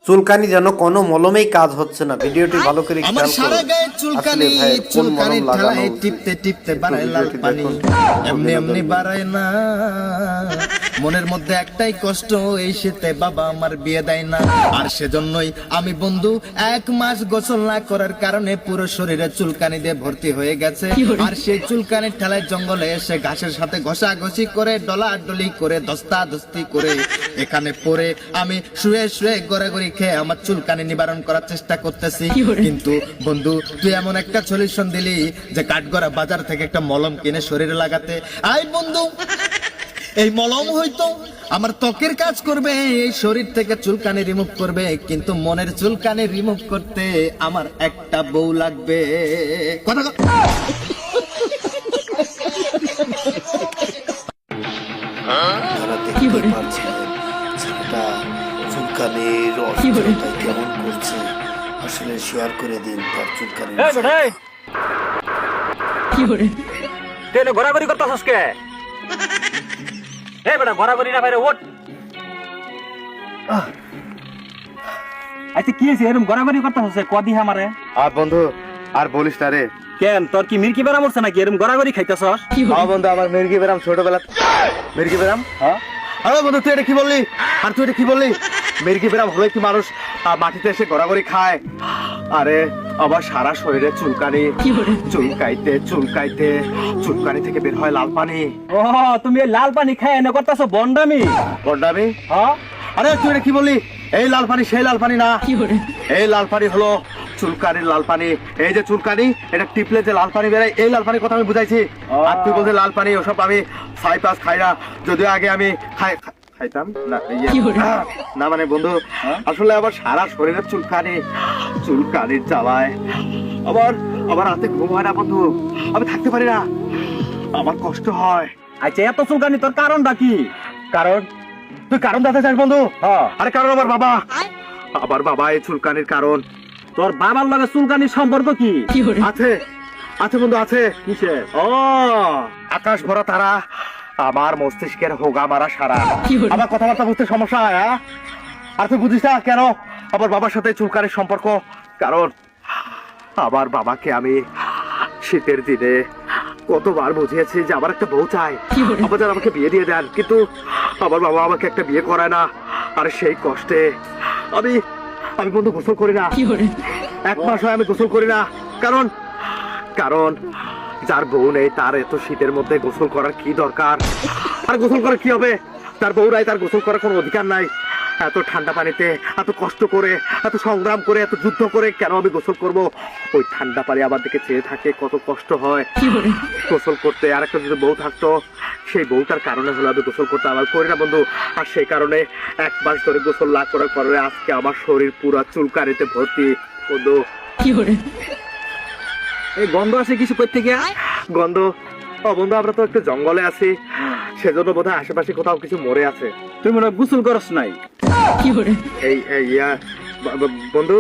চুলকানি যেন কোনো মলমেই কাজ হচ্ছে না। ভিডিওটি ভালো করে আমার খেয়াল সারা করুন। গায়ে চুলকানি, আসলে ভাই কোন চুলকানি মলম লাগানো ঠালায় উচিত? টিপতে টিপতে বাড়ায় লাল ভিডিওটি পানি, দেখুন। এমনি এমনি বাড়ায় না। মনের মধ্যে একটাই কষ্ট, এই শীতে বাবা আমার বিয়ে দেয় না। আর সেজন্যই আমি বন্ধু 1 মাস গোসল না করার কারণে পুরো শরীরে চুলকানি দিয়ে ভর্তি হয়ে গেছে। আর সেই চুলকানির ঠেলায় জঙ্গলে এসে ঘাসের সাথে ঘষাঘষি করে ডলাডলি করে দস্তাদস্তি করে এখানে পরে আমি শুয়ে শুয়ে গড়াগড়ি খেয়ে আমার চুলকানি নিবারণ করার চেষ্টা করতেছি। কিন্তু বন্ধু তুই এমন একটা সলিউশন দিলি যে কাঠগড়া বাজার থেকে একটা মলম কিনে শরীরে লাগাতে। আই বন্ধু, এই মলম হয়তো আমার ত্বকের কাজ করবে, এই শরীর থেকে চুলকানি রিমুভ করবে, কিন্তু মনের চুলকানি রিমুভ করতে আমার একটা বউ লাগবে। কথা আপনারা দেখতেই পাচ্ছেন ছেলেটা চুলকানির অসুস্থতায় কেমন করছে। আসলে শেয়ার করে দিন তার চুলকানির এই বেটা এই। তুই এনে ঘোরাঘুরি করতেছস কে? এই বেটা ঘোরাঘুরি না বাইরে ওঠ। আচ্ছা কি হয়েছে এরকম ঘোরাঘুরি করতেছস কদি আমারে? আর বন্ধু আর বলিস না রে। কেন তোর কি মির্কি বেড়া মরছে নাকি এরকম ঘোরাঘুরি খাইতেছস? বন্ধু আমার মির্গি বেরাম ছোটবেলা মির্গি বেরাম। হ্যাঁ আরে বন্ধু তুই এটা কি বললি? আর তুই এটা কি বললি? মির্গি বেরাম হলে কি মানুষ মাটিতে এসে গড়াগড়ি খায়? আরে আমার সারা শরীরে চুলকানি, চুলকাইতে চুলকাইতে চুলকানি থেকে বের হয় লাল পানি। ও তুমি এই লাল পানি খায় এনে করতেছ বন্ডামি? বন্ডামি? হ্যাঁ আরে তুই এটা কি বললি? এই লাল পানি সেই লাল পানি না, এই লাল পানি হলো চুলকানির লাল পানি। এই যে চুলকানি এটা টিপলে যে লাল পানি বেরোয়, এই লাল পানির কথা আমি বুঝাইছি। আর তুই বলতে লাল পানি ওসব আমি সাই পাস খাই না, যদিও আগে আমি খাইতাম না। না মানে বন্ধু আসলে আবার সারা শরীরের চুলকানি, চুলকানির জ্বালায় আবার আবার রাতে ঘুম হয় না বন্ধু, আমি থাকতে পারি না, আমার কষ্ট হয়। আচ্ছা এত চুলকানি তোর কারণটা কি? কারণ তুই কারণ জানতে চাস বন্ধু? হ্যাঁ আরে কারণ আমার বাবা, আমার বাবা এই চুলকানির কারণ। তোর বাবার লগে চুলকানির সম্পর্ক কি? আছে আছে বন্ধু আছে। কিসে? ও আকাশ ভরা তারা, আমার মস্তিষ্কের হোগা মারা সারা, আমার কথাবার্তা বুঝতে সমস্যা হয়। আর তুই বুঝিস না কেন আমার বাবার সাথে চুলকানির সম্পর্ক? কারণ আমার বাবাকে আমি শীতের দিনে কতবার বুঝিয়েছি যে আমার একটা বউ চাই, আবার যেন আমাকে বিয়ে দিয়ে দেন, কিন্তু আমার বাবা আমাকে একটা বিয়ে করায় না। আর সেই কষ্টে আমি আমি বন্ধু গোসল করি না, 1 মাস হয় আমি গোসল করি না। কারণ কারণ যার বউ নেই তার এত শীতের মধ্যে গোসল করার কি দরকার? আর গোসল করার কি হবে? তার বউ নাই, তার গোসল করার কোনো অধিকার নাই। এত ঠান্ডা পানিতে এত কষ্ট করে এত সংগ্রাম করে এত যুদ্ধ করে কেন আমি গোসল করব? ওই ঠান্ডা পানি আমার দিকে চেয়ে থাকে, কত কষ্ট হয় গোসল করতে। আর একটা যদি বউ থাকতো, সেই বউটার কারণে হলো আমি গোসল করতে আমার করি না বন্ধু। আর সেই কারণে 1 মাস ধরে গোসল না করার কারণে আজকে আমার শরীর পুরো চুলকানিতে ভর্তি বন্ধু। এই গন্ধ আসে কিছু কই থেকে? গন্ধ? ও বন্ধু আমরা তো একটু জঙ্গলে আছি, সেজন্য বোধহয় আশেপাশে কোথাও কিছু মরে আছে। তুই মনে হয় গোসল করস নাই? এই এই বন্ধু